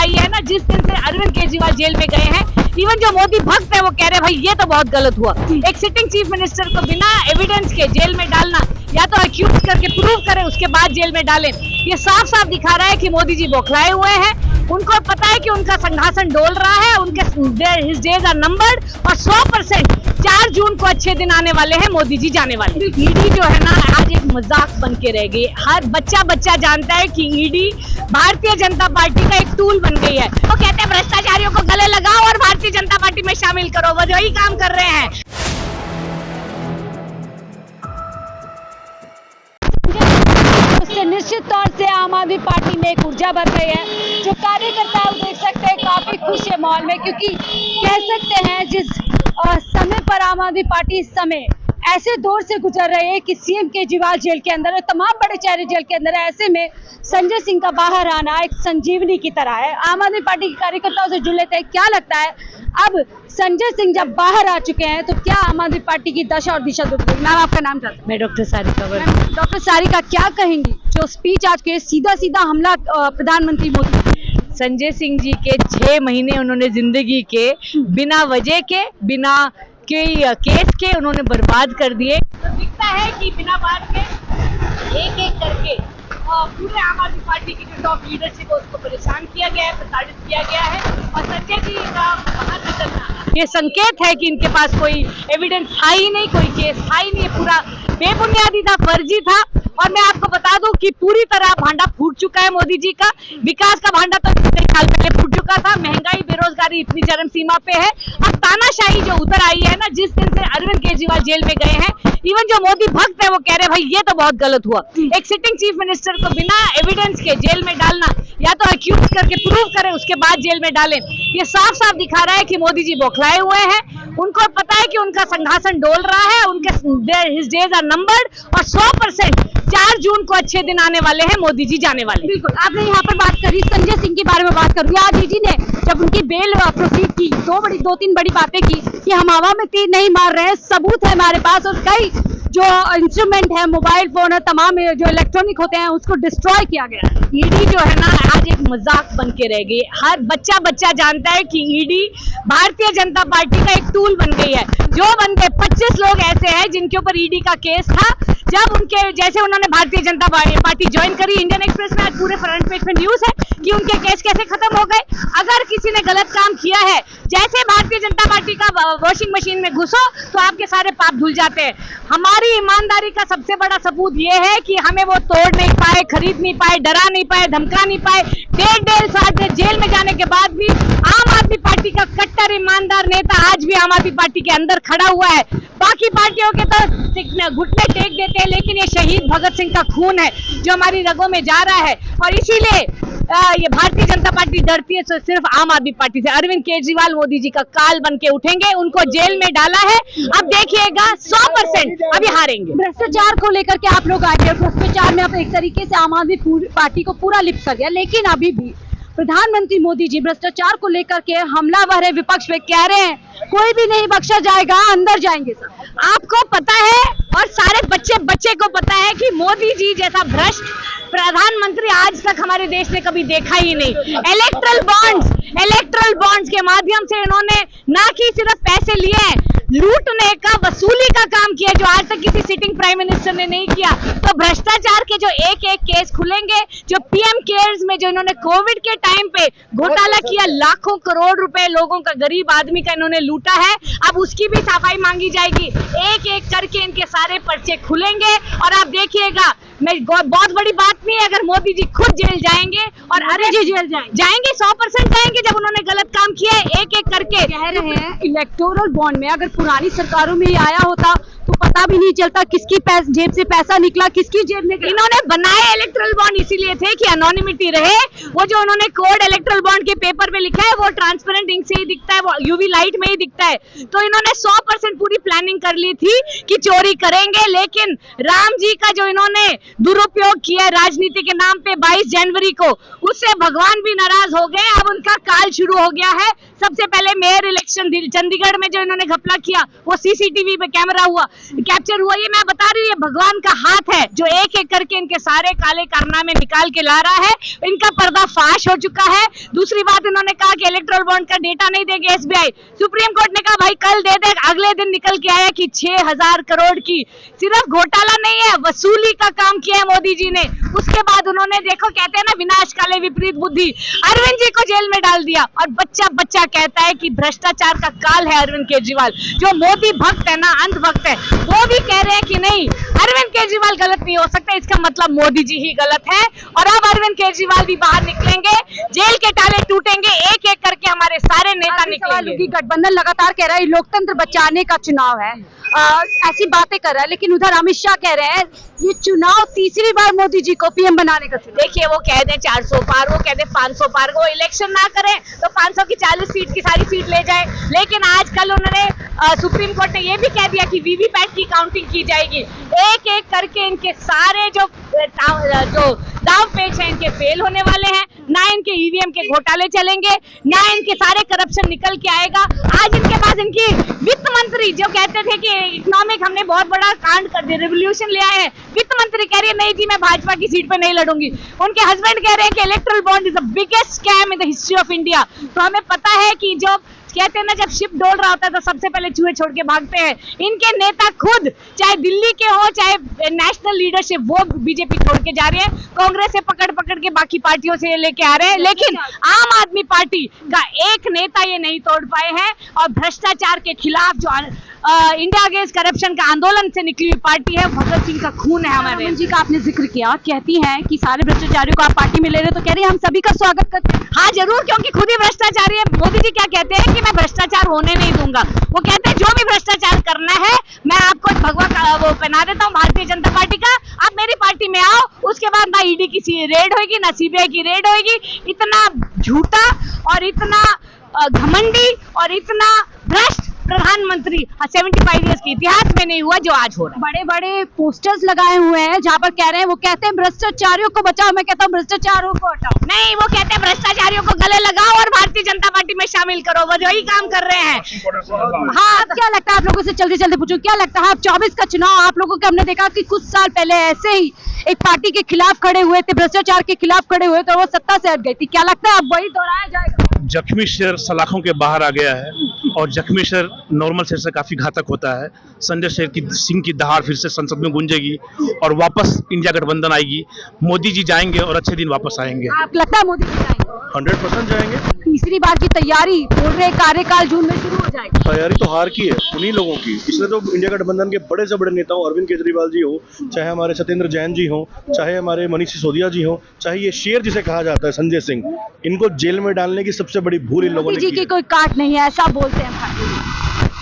आई है ना, जिस दिन से अरविंद केजरीवाल जेल में गए हैं, इवन जो मोदी भक्त है वो कह रहे हैं भाई ये तो बहुत गलत हुआ। एक सिटिंग चीफ मिनिस्टर को बिना एविडेंस के जेल में डालना, या तो अक्यूज करके प्रूव करें उसके बाद जेल में डालें। ये साफ साफ दिखा रहा है कि मोदी जी बौखलाए हुए हैं। उनको पता है कि उनका संघासन डोल रहा है, उनके हिज डेज आर नंबर्ड, और 100% 4 जून को अच्छे दिन आने वाले हैं, मोदी जी जाने वाले। ईडी जो है ना आज एक मजाक बन के रह गई। हर बच्चा जानता है कि ईडी भारतीय जनता पार्टी का एक टूल बन गई है। वो कहते हैं भ्रष्टाचारियों को गले लगाओ और भारतीय जनता पार्टी में शामिल करो, वो वही काम कर रहे हैं। उससे निश्चित तौर से आम आदमी पार्टी में एक ऊर्जा बढ़ रही है। जो कार्यकर्ता है वो देख सकते हैं काफी खुश है माहौल में, क्योंकि कह सकते हैं जिस समय पर आम आदमी पार्टी इस समय ऐसे दौर से गुजर रही है कि सीएम केजरीवाल जेल के अंदर है, तमाम बड़े चेहरे जेल के अंदर है। ऐसे में संजय सिंह का बाहर आना एक संजीवनी की तरह है। आम आदमी पार्टी के कार्यकर्ताओं से जुड़ लेते हैं, क्या लगता है अब संजय सिंह जब बाहर आ चुके हैं तो क्या आम आदमी पार्टी की दशा और दिशा बदल गई? मैम आपका नाम क्या है? मैं डॉक्टर सारिका। डॉक्टर सारिका, क्या कहेंगी जो स्पीच आज के सीधा हमला प्रधानमंत्री मोदी संजय सिंह जी के 6 महीने उन्होंने जिंदगी के बिना वजह के, बिना कोई केस के उन्होंने बर्बाद कर दिए। तो दिखता है कि बिना बात के एक एक करके पूरे आम आदमी पार्टी की जो टॉप लीडरशिप है उसको परेशान किया गया है, प्रताड़ित किया गया है। और संजय जी का बाहर निकलना ये संकेत है कि इनके पास कोई एविडेंस था ही नहीं, कोई केस था ही नहीं, पूरा बेबुनियादी था, फर्जी था। और मैं आपको बता दूं कि पूरी तरह भांडा फूट चुका है मोदी जी का। विकास का भांडा तो कई साल पहले फूट चुका था। महंगाई, बेरोजगारी इतनी चरम सीमा पे है। अब तानाशाही जो उतर आई है ना, जिस दिन से अरविंद केजरीवाल जेल में गए हैं, इवन जो मोदी भक्त है वो कह रहे हैं भाई ये तो बहुत गलत हुआ। एक सिटिंग चीफ मिनिस्टर को बिना एविडेंस के जेल में डालना, या तो अक्यूज करके प्रूव करें उसके बाद जेल में डालें। ये साफ साफ दिखा रहा है कि मोदी जी बौखलाए हुए हैं। उनको पता है कि उनका संघासन डोल रहा है, उनके हिज डेज आर नंबर्ड, और 100% 4 जून को अच्छे दिन आने वाले हैं, मोदी जी जाने वाले। बिल्कुल, आपने यहाँ पर बात करी संजय सिंह के बारे में बात करूंगी। आज ईडी ने जब उनकी बेल प्रोसीड की, 2-3 बड़ी बातें की कि हम हवा में तीर नहीं मार रहे हैं, सबूत है हमारे पास, और कई जो इंस्ट्रूमेंट है, मोबाइल फोन है, तमाम जो इलेक्ट्रॉनिक होते हैं उसको डिस्ट्रॉय किया गया। ईडी जो है ना आज एक मजाक बन के रह गई। हर बच्चा जानता है कि ईडी भारतीय जनता पार्टी का एक टूल बन गई है। जो बंदे 25 लोग ऐसे हैं जिनके ऊपर ईडी का केस था, जब उनके जैसे उन्होंने भारतीय जनता पार्टी ज्वाइन करी, इंडियन एक्सप्रेस में आज पूरे फ्रंट पेज पे न्यूज है कि उनके केस कैसे खत्म हो गए। अगर किसी ने गलत काम किया है, जैसे भारतीय जनता पार्टी का वॉशिंग मशीन में घुसो तो आपके सारे पाप धुल जाते हैं। हमारी ईमानदारी का सबसे बड़ा सबूत ये है कि हमें वो तोड़ नहीं पाए, खरीद नहीं पाए, डरा नहीं पाए, धमका नहीं पाए। 1.5 साल जेल में जाने के बाद भी आम आदमी पार्टी का कट्टर ईमानदार नेता आज भी आम आदमी पार्टी के अंदर खड़ा हुआ है। बाकी पार्टियों के तो घुटने टेक देते हैं, लेकिन ये शहीद भगत सिंह का खून है जो हमारी रगों में जा रहा है। और इसीलिए ये भारतीय जनता पार्टी डरती है सिर्फ आम आदमी पार्टी से। अरविंद केजरीवाल मोदी जी का काल बन के उठेंगे, उनको जेल में डाला है। अब देखिएगा 100% अभी हारेंगे। भ्रष्टाचार को लेकर के आप लोग आए, भ्रष्टाचार में अब एक तरीके से आम आदमी पार्टी को पूरा लिप्त कर दिया, लेकिन अभी भी प्रधानमंत्री मोदी जी भ्रष्टाचार को लेकर के हमलावर है, विपक्ष में कह रहे हैं कोई भी नहीं बख्शा जाएगा, अंदर जाएंगे सब। आपको पता है और सारे बच्चे को पता है कि मोदी जी जैसा भ्रष्ट प्रधानमंत्री आज तक हमारे देश ने कभी देखा ही नहीं। इलेक्ट्रल बॉन्ड्स के माध्यम से इन्होंने ना कि सिर्फ पैसे लिए हैं, लूटने का, वसूली का काम किया जो आज तक किसी सिटिंग प्राइम मिनिस्टर ने नहीं किया। तो भ्रष्टाचार के जो एक केस खुलेंगे, जो पीएम केयर्स में जो इन्होंने कोविड के टाइम पे घोटाला किया, लाखों करोड़ रुपए लोगों का, गरीब आदमी का इन्होंने लूटा है, अब उसकी भी सफाई मांगी जाएगी। एक करके इनके सारे पर्चे खुलेंगे। और आप देखिएगा, मैं बहुत बड़ी बात नहीं है अगर मोदी जी खुद जेल जाएंगे, और अरे जी जेल जाएंगे 100% जाएंगे जब उन्होंने गलत काम किया है। एक करके कह रहे हैं इलेक्टोरल बॉन्ड में अगर पुरानी सरकारों में ही आया होता तो पता भी नहीं चलता किसकी जेब से पैसा निकला, किसकी जेब में। इन्होंने बनाए इलेक्ट्रल बॉन्ड इसीलिए थे कि एनोनिमिटी रहे। वो जो उन्होंने कोड इलेक्ट्रल बॉन्ड के पेपर पे लिखा है वो ट्रांसपेरेंट इंक से ही दिखता है, वो यूवी लाइट में ही दिखता है। तो इन्होंने 100% पूरी प्लानिंग कर ली थी कि चोरी करेंगे। लेकिन राम जी का जो इन्होंने दुरुपयोग किया राजनीति के नाम पे 22 जनवरी को, उससे भगवान भी नाराज हो गए। अब उनका काल शुरू हो गया है। सबसे पहले मेयर इलेक्शन चंडीगढ़ में जो इन्होंने घपला किया वो सीसीटीवी पे कैमरा हुआ। कैप्चर हुआ, ये मैं बता रही हूँ, ये भगवान का हाथ है जो एक एक करके इनके सारे काले कारनामे निकाल के ला रहा है। इनका पर्दाफाश हो चुका है। दूसरी बात, इन्होंने कहा कि इलेक्ट्रल बॉन्ड का डेटा नहीं देंगे एसबीआई। सुप्रीम कोर्ट ने कहा भाई कल दे दे। अगले दिन निकल के आया कि 6000 करोड़ की सिर्फ घोटाला नहीं है, वसूली का काम किया है मोदी जी ने। उसके बाद उन्होंने, देखो कहते हैं ना, विनाश काले विपरीत बुद्धि, अरविंद जी को जेल में डाल दिया। और बच्चा बच्चा कहता है कि भ्रष्टाचार का काल है अरविंद केजरीवाल। जो मोदी भक्त है ना, अंध भक्त है, वो भी कह रहे हैं कि नहीं, अरविंद केजरीवाल गलत नहीं हो सकता, इसका मतलब मोदी जी ही गलत है। और अब अरविंद केजरीवाल भी बाहर निकलेंगे, जेल के ताले टूटेंगे, एक एक करके हमारे सारे नेता निकलेंगे। गठबंधन लगातार कह रहा है लोकतंत्र बचाने का चुनाव है, ऐसी बातें कर रहा है, लेकिन उधर अमित शाह कह रहे हैं ये चुनाव तीसरी बार मोदी जी को पीएम बनाने का चुनाव। देखिए, वो कह दे 400 पार, वो कह दे 500 पार, वो इलेक्शन ना करें तो 500 की 40 सीट की सारी सीट ले जाए। लेकिन आजकल उन्होंने सुप्रीम कोर्ट ने ये भी कह दिया कि वीवीपैट की काउंटिंग की जाएगी। एक एक करके इनके सारे जो दाव पेच है इनके फेल होने वाले हैं। ना इनके ईवीएम के घोटाले चलेंगे, ना इनके सारे करप्शन निकल के आएगा। आज इनके पास इनकी वित्त मंत्री जो कहते थे कि इकोनॉमिक हमने बहुत बड़ा कांड कर दिया, रेवोल्यूशन ले आए हैं, वित्त मंत्री कह रही है नहीं जी मैं भाजपा की सीट पे नहीं लड़ूंगी। उनके हस्बैंड कह रहे हैं कि erectile bond is the biggest scam in the history of India. तो हमें पता है कि जो कहते हैं ना, जब शिप डोल रहा होता है तो सबसे पहले चूहे छोड़ के भागते हैं। इनके नेता खुद, चाहे दिल्ली के हो चाहे नेशनल लीडरशिप, वो बीजेपी छोड़ के जा रहे हैं। कांग्रेस से पकड़ पकड़ के बाकी पार्टियों से लेके आ रहे हैं, लेकिन आम आदमी पार्टी का एक नेता ये नहीं तोड़ पाए हैं। और भ्रष्टाचार के खिलाफ जो इंडिया अगेंस्ट करप्शन का आंदोलन से निकली हुई पार्टी है, भगत सिंह का खून है हमारे। जी का आपने जिक्र किया, कहती हैं कि सारे भ्रष्टाचारियों को आप पार्टी में ले रहे हो, तो कह रही है हम सभी का स्वागत करते हैं। हाँ जरूर, क्योंकि खुद ही भ्रष्टाचारी है। मोदी जी क्या कहते हैं कि मैं भ्रष्टाचार होने नहीं दूंगा। वो कहते हैं जो भी भ्रष्टाचार करना है मैं आपको भगवा का वो पहना देता हूँ भारतीय जनता पार्टी का, आप मेरी पार्टी में आओ। उसके बाद ना ईडी की रेड होगी, ना सीबीआई की रेड होगी। इतना झूठा और इतना घमंडी और इतना भ्रष्ट प्रधानमंत्री 75 ईयर्स के इतिहास में नहीं हुआ जो आज हो रहा है। बड़े बड़े पोस्टर्स लगाए हुए हैं जहाँ पर कह रहे हैं, वो कहते हैं भ्रष्टाचारियों को बचाओ, मैं कहता हूँ भ्रष्टाचारियों को हटाओ। नहीं, वो कहते हैं भ्रष्टाचारियों को गले लगाओ और भारतीय जनता पार्टी में शामिल करो, वो वही काम कर रहे हैं। हाँ, क्या लगता है आप लोगों से, जल्दी जल्दी पूछूं, क्या लगता है आप 24 का चुनाव आप लोगों को, हमने देखा कि कुछ साल पहले ऐसे ही एक पार्टी के खिलाफ खड़े हुए थे, भ्रष्टाचार के खिलाफ खड़े हुए तो वो सत्ता से हट गई थी, क्या लगता है अब वही दोहराया जाएगा? जख्मी शेर सलाखों के बाहर आ गया है और जख्मी शेर नॉर्मल शेर से काफी घातक होता है। संजय शेर की सिंह की दहाड़ फिर से संसद में गूंजेगी और वापस इंडिया गठबंधन आएगी। मोदी जी जाएंगे और अच्छे दिन वापस आएंगे। आप लगता है मोदी जी जाएंगे? 100% जाएंगे। तीसरी बार की तैयारी बोल रहे कार्यकाल जून में शुरू हो जाएगी। तैयारी तो हार की है उन्हीं लोगों की, इसलिए तो इंडिया गठबंधन के बड़े से बड़े नेता हो, अरविंद केजरीवाल जी हो, चाहे हमारे सत्येंद्र जैन जी हो, चाहे हमारे मनीष सिसोदिया जी हो, चाहे ये शेर जिसे कहा जाता है संजय सिंह, इनको जेल में डालने की सबसे बड़ी भूल इन लोगों ने मोदी जी की कोई काट नहीं है ऐसा बोलते हैं।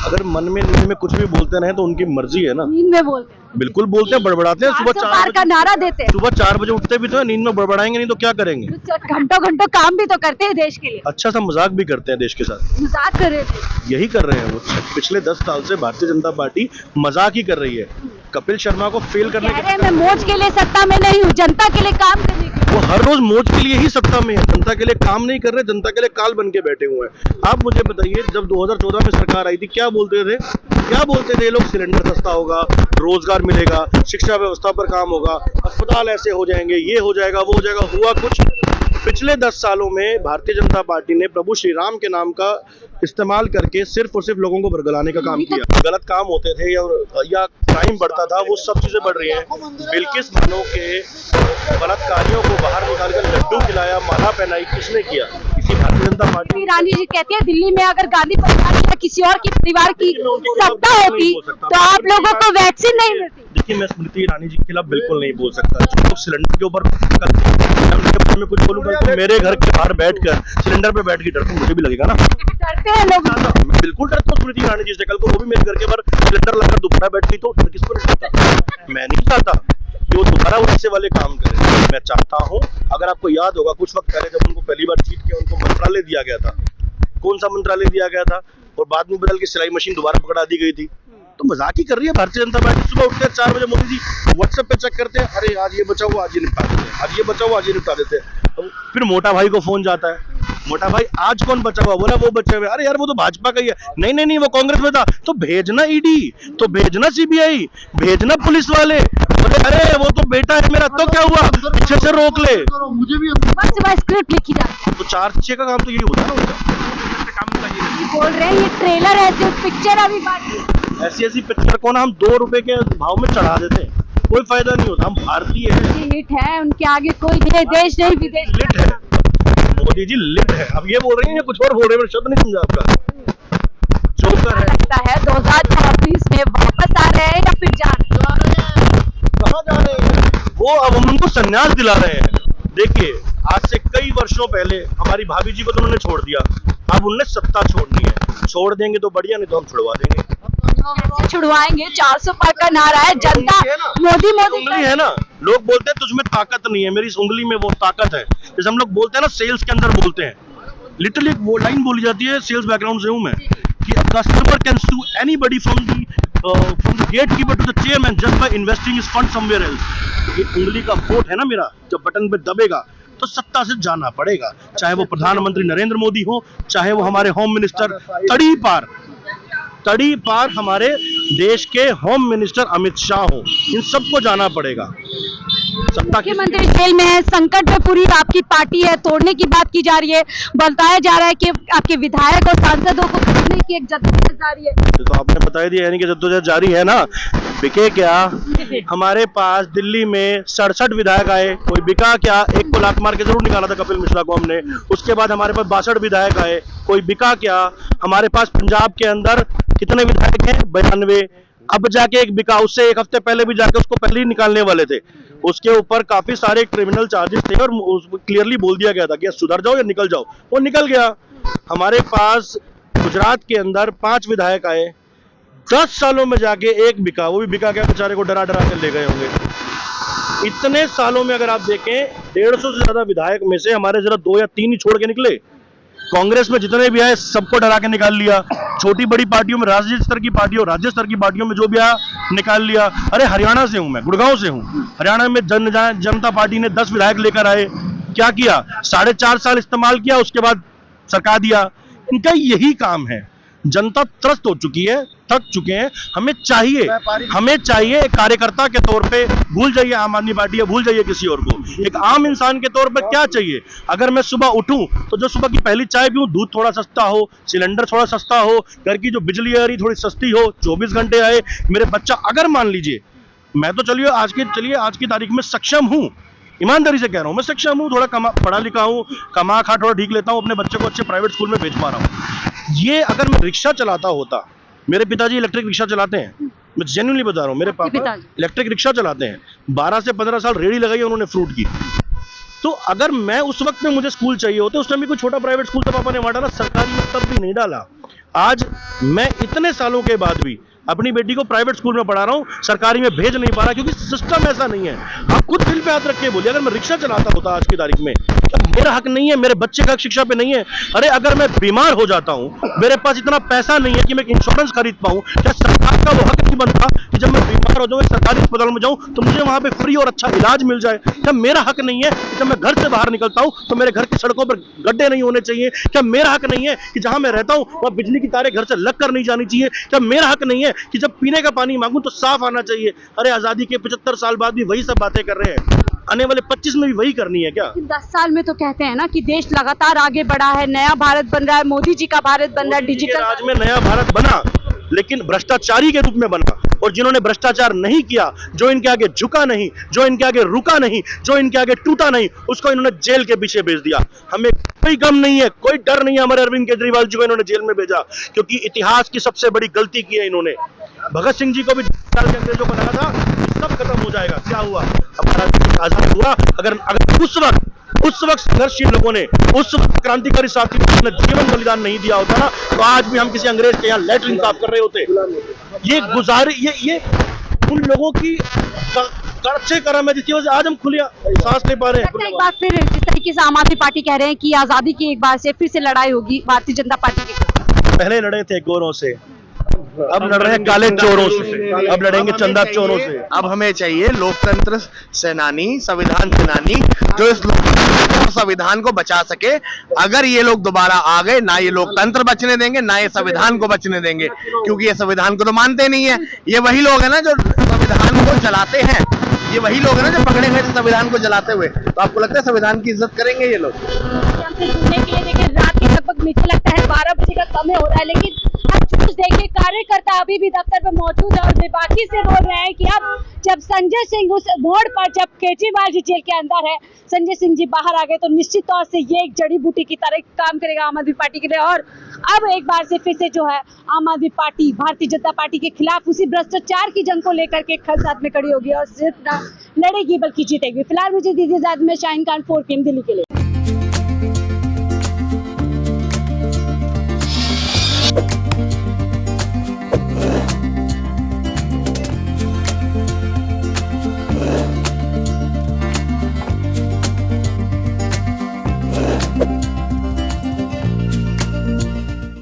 अगर मन में नींद में कुछ भी बोलते रहे तो उनकी मर्जी है ना। नींद में बोलते हैं, बिल्कुल बोलते हैं, बड़बड़ाते हैं। सुबह 4 का नारा देते हैं, सुबह 4 बजे उठते भी तो है, नींद में बड़बड़ाएंगे नहीं तो क्या करेंगे? घंटों घंटों काम भी तो करते हैं देश के लिए। अच्छा सा मजाक भी करते हैं देश के साथ। मजाक कर रहे थे, यही कर रहे हैं वो। पिछले 10 साल से भारतीय जनता पार्टी मजाक ही कर रही है। कपिल शर्मा को फेल करने कह रहे हैं मैं मौज के लिए सत्ता में नहीं हूँ, जनता के लिए काम करने के लिए। वो हर रोज मौज के लिए ही सत्ता में है, जनता के लिए काम नहीं कर रहे, जनता के लिए काल बन के बैठे हुए हैं। आप मुझे बताइए, जब 2014 में सरकार आई थी क्या बोलते थे ये लोग? सिलेंडर सस्ता होगा, रोजगार मिलेगा, शिक्षा व्यवस्था पर काम होगा, अस्पताल ऐसे हो जाएंगे, ये हो जाएगा, वो हो जाएगा। हुआ कुछ? पिछले 10 सालों में भारतीय जनता पार्टी ने प्रभु श्री राम के नाम का इस्तेमाल करके सिर्फ और सिर्फ लोगों को भड़काने का काम किया। गलत काम होते थे या क्राइम बढ़ता था, वो सब चीजें बढ़ रही हैं। बिल्किस बानो के बलात्कारियों को बाहर निकालकर लड्डू खिलाया, माला पहनाई, किसने किया? इसी भारतीय जनता पार्टी। रानी जी कहती है दिल्ली में अगर गांधी परिवार या किसी और की परिवार की सत्ता होती तो आप लोगों को वैक्सीन नहीं मिलती। देखिए, मैं स्मृति ईरानी जी के खिलाफ बिल्कुल नहीं बोल सकता। जो लोग सिलेंडर के ऊपर मैं कुछ बोलूंगा तो मेरे घर के बाहर बैठकर सिलेंडर पे बैठ के डर तो मुझे भी लगेगा ना। डरते हैं लोग। मैं बिल्कुल डरता हूँ स्मृति ईरानी जी से। कल को वो भी मेरे घर के बाहर सिलेंडर लगाकर दोबारा बैठ गई तो डर किसको नहीं लगता? मैं नहीं चाहता कि वो दोबारा वैसे वाले काम करे। मैं चाहता हूँ, अगर आपको याद होगा कुछ वक्त पहले जब उनको पहली बार जीत के उनको मंत्रालय दिया गया था, कौन सा मंत्रालय दिया गया था? और बाद में बदल के सिलाई मशीन दोबारा पकड़ा दी गई थी। तो मजाक ही कर रही है भारतीय जनता पार्टी। सुबह उठते हैं 4 बजे मोदी जी व्हाट्सएप पे चेक करते हैं, अरे आज ये बचा हुआ आज ये निपटा देते हैं, आज ये बचा हुआ आज ये निपटा देते हैं। फिर मोटा भाई को फोन जाता है, मोटा भाई आज कौन बचा हुआ? बोला वो बचे हुए। अरे यार वो तो भाजपा का ही है। नहीं नहीं नहीं, वो कांग्रेस में था। तो भेजना ईडी, तो भेजना सीबीआई, भेजना पुलिस वाले। बोले अरे वो तो बेटा है मेरा, तो क्या हुआ, पीछे से रोक ले। मुझे भी सुबह स्क्रिप्ट लिखी जाती है। तो 4-6 का काम तो यही होता है ना उनका। बोल रहे हैं ये ट्रेलर है, जो पिक्चर अभी बाकी है। ऐसी पिक्चर को ना हम 2 रुपए के भाव में चढ़ा देते हैं, कोई फायदा नहीं होता। हम भारतीय हैं, ये हिट है, उनके आगे कोई नहीं, देश नहीं विदेश। लिट है मोदी जी, लिट है। अब ये बोल रही हैं, कुछ और बोल रहे हैं, शब्द नहीं समझा आपका। जोकर है। लगता है 2024 में वापस आ रहे हैं या फिर जा रहे हैं? कहाँ जा रहे हैं वो? अब हम उनको संन्यास दिला रहे हैं। देखिए आज से कई वर्षों पहले हमारी भाभी जी को तो उन्होंने छोड़ दिया, अब उन्होंने सत्ता छोड़नी है। छोड़ देंगे तो बढ़िया, नहीं तो हम छुड़वा देंगे। कैसे छुड़वाएंगे? 400 पार का नारा है, जनता मोदी मोदी उंगली है ना। लोग बोलते हैं तुझमें ताकत नहीं है, मेरी इस उंगली में वो ताकत है। जैसे हम लोग बोलते हैं ना, सेल्स के अंदर बोलते हैं, लिटरली वो लाइन बोली जाती है, सेल्स बैकग्राउंड से हूं मैं, कि customer can sue anybody from the gatekeeper to the chairman just by investing his fund somewhere else. ये उंगली का वोट है ना मेरा, जब बटन पे दबेगा तो सत्ता से जाना पड़ेगा, चाहे वो प्रधानमंत्री नरेंद्र मोदी हो, चाहे वो हमारे होम मिनिस्टर तड़ी पार हमारे देश के होम मिनिस्टर अमित शाह हो, इन सबको जाना पड़ेगा। सत्ता की मुख्यमंत्री जेल में है, संकट में पूरी आपकी पार्टी है, तोड़ने की बात की जा रही है, बताया जा रहा है कि आपके विधायक और सांसदों को तोड़ने की एक जद्दोजहद जारी है। तो आपने बता ही दिया, यानी कि जद्दोजहद जारी है ना। बिके क्या? हमारे पास दिल्ली में 67 विधायक आए, कोई बिका क्या? एक को लात मार के जरूर निकाला था कपिल मिश्रा को हमने। उसके बाद हमारे पास 62 विधायक आए, कोई बिका क्या? हमारे पास पंजाब के अंदर कितने विधायक हैं? 92। अब जाके एक बिका, उससे एक हफ्ते पहले भी जाके उसको पहले ही निकालने वाले थे। उसके ऊपर काफी सारे क्रिमिनल चार्जेस थे और क्लियरली बोल दिया गया था कि सुधर जाओ या निकल जाओ। वो निकल गया। हमारे पास गुजरात के अंदर 5 विधायक आए, 10 सालों में जाके एक बिका, वो भी बिका क्या? बेचारे को डरा डरा के ले गए होंगे। इतने सालों में अगर आप देखें 150 से ज्यादा विधायक में से हमारे जरा 2 या 3 ही छोड़ के निकले। कांग्रेस में जितने भी आए सबको डरा के निकाल लिया। छोटी बड़ी पार्टियों में, राज्य स्तर की पार्टियों, राज्य स्तर की पार्टियों में जो भी आया निकाल लिया। अरे हरियाणा से हूं मैं, गुड़गांव से हूं। हरियाणा में जनता पार्टी ने 10 विधायक लेकर आए, क्या किया? 4.5 साल इस्तेमाल किया, उसके बाद सरका दिया। इनका यही काम है। जनता त्रस्त हो चुकी है, थक चुके हैं। हमें चाहिए एक कार्यकर्ता के तौर पे, भूल जाइए आम आदमी पार्टी है, भूल जाइए किसी और को, एक आम इंसान के तौर पे क्या चाहिए? अगर मैं सुबह उठूं तो जो सुबह की पहली चाय पीऊं, दूध थोड़ा सस्ता हो, सिलेंडर थोड़ा सस्ता हो, घर की जो बिजली आ रही थोड़ी सस्ती हो, 24 घंटे आए, मेरे बच्चा, अगर मान लीजिए मैं तो चलिए आज की तारीख में सक्षम हूं, ईमानदारी से कह रहा हूं, मैं सक्षम हूं, थोड़ा पढ़ा लिखा हूं, कमा खा थोड़ा ठीक लेता हूं, अपने बच्चे को अच्छे प्राइवेट स्कूल में भेज पा रहा हूं। ये अगर मैं रिक्शा चलाता होता, मेरे पिताजी इलेक्ट्रिक रिक्शा चलाते हैं, मैं जेन्युइनली बता रहा हूं, मेरे पापा इलेक्ट्रिक रिक्शा चलाते हैं, 12 से 15 साल रेडी लगाई है उन्होंने फ्रूट की। तो अगर मैं उस वक्त में मुझे स्कूल चाहिए होता, उस टाइम भी कोई छोटा प्राइवेट स्कूल था पापा ने वहां डाला, सरकारी में तब भी नहीं डाला। आज मैं इतने सालों के बाद भी अपनी बेटी को प्राइवेट स्कूल में पढ़ा रहा हूं, सरकारी में भेज नहीं पा रहा, क्योंकि सिस्टम ऐसा नहीं है। आप खुद दिल पे हाथ रख के बोलिए, अगर मैं रिक्शा चलाता होता आज की तारीख में, क्या मेरा हक नहीं है? मेरे बच्चे का हक शिक्षा पे नहीं है? अरे अगर मैं बीमार हो जाता हूं, मेरे पास इतना पैसा नहीं है कि मैं इंश्योरेंस खरीद पाऊं, क्या सरकार का वो हक नहीं बनता कि जब मैं बीमार हो जाऊं, सरकारी अस्पताल में जाऊं, तो मुझे वहां पे फ्री और अच्छा इलाज मिल जाए? क्या मेरा हक नहीं है कि जब मैं घर से बाहर निकलता हूं तो मेरे घर की सड़कों पर गड्ढे नहीं होने चाहिए? क्या मेरा हक नहीं है कि जहां मैं रहता हूं वहां बिजली की तारें घर से लग कर नहीं जानी चाहिए? क्या मेरा हक नहीं है कि जब पीने का पानी मांगू तो साफ आना चाहिए? अरे आजादी के 75 साल बाद भी वही सब बातें कर रहे हैं, आने वाले 25 में भी वही करनी है क्या? 10 साल में तो कहते हैं ना कि देश लगातार आगे बढ़ा है, नया भारत बन रहा है, मोदी जी का भारत बन रहा है, डिजिटल राज में नया भारत बना, लेकिन भ्रष्टाचारी के रूप में बना। और जिन्होंने भ्रष्टाचार नहीं किया, जो इनके आगे झुका नहीं, जो इनके आगे रुका नहीं, जो इनके आगे टूटा नहीं, उसको इन्होंने जेल के पीछे भेज दिया। हमें कोई गम नहीं है, कोई डर नहीं है हमारे अरविंद केजरीवाल जी को इन्होंने जेल में भेजा, क्योंकि इतिहास की सबसे बड़ी गलती की है इन्होंने। भगत सिंह जी को भी जेल के अंग्रेजों को लगा था सब खत्म हो जाएगा, क्या हुआ? हमारा देश आजाद हुआ। अगर उस वक्त संघर्षशील लोगों ने, उस वक्त क्रांतिकारी साथियों ने जीवन बलिदान नहीं दिया होता ना, तो आज भी हम किसी अंग्रेज के यहाँ लैट्रिन साफ कर रहे होते। ये उन लोगों की अच्छे कर्म है जिसकी वजह से आज हम खुले सांस ले पा रहे हैं। एक बार फिर जिस तरीके से आम आदमी पार्टी कह रहे हैं कि आजादी की एक बार से फिर से लड़ाई होगी भारतीय जनता पार्टी के खिलाफ। पहले लड़े थे गोरों से, अब लड़ रहे हैं काले चोरों से, अब लड़ेंगे चंदा चोरों से। अब हमें चाहिए लोकतंत्र सेनानी, संविधान सेनानी जो इस लोकतंत्र और संविधान को बचा सके। अगर ये लोग दोबारा आ गए, ना ये लोकतंत्र बचने देंगे, ना ये संविधान को बचने देंगे, क्योंकि ये संविधान को तो मानते नहीं है। ये वही लोग हैं ना जो संविधान को जलाते हैं, ये वही लोग हैं ना जो पकड़े गए थे संविधान को जलाते हुए। तो आपको लगता है संविधान की इज्जत करेंगे ये लोग? हमसे जुड़ने के लिए देखिए रात के लगभग मुझे लगता है 12 बजे का समय हो रहा है, लेकिन अब चूज देखिए कार्यकर्ता अभी भी दफ्तर पर मौजूद है और बेबाकी से बोल रहे हैं कि अब जब संजय सिंह उस मोड़ पर, जब केजरीवाल जी जेल के अंदर है, संजय सिंह जी बाहर आ गए, तो निश्चित तौर से ये एक जड़ी बूटी की तरह काम करेगा आम आदमी पार्टी के लिए। और अब एक बार से फिर से जो है आम आदमी पार्टी भारतीय जनता पार्टी के खिलाफ उसी भ्रष्टाचार की जंग को लेकर के खल साथ में खड़ी होगी और सिर्फ लड़ेगी बल्कि जीतेगी। फिलहाल मुझे दीजिए इजाजत में, शाहीन खान 4PM दिल्ली के लिए।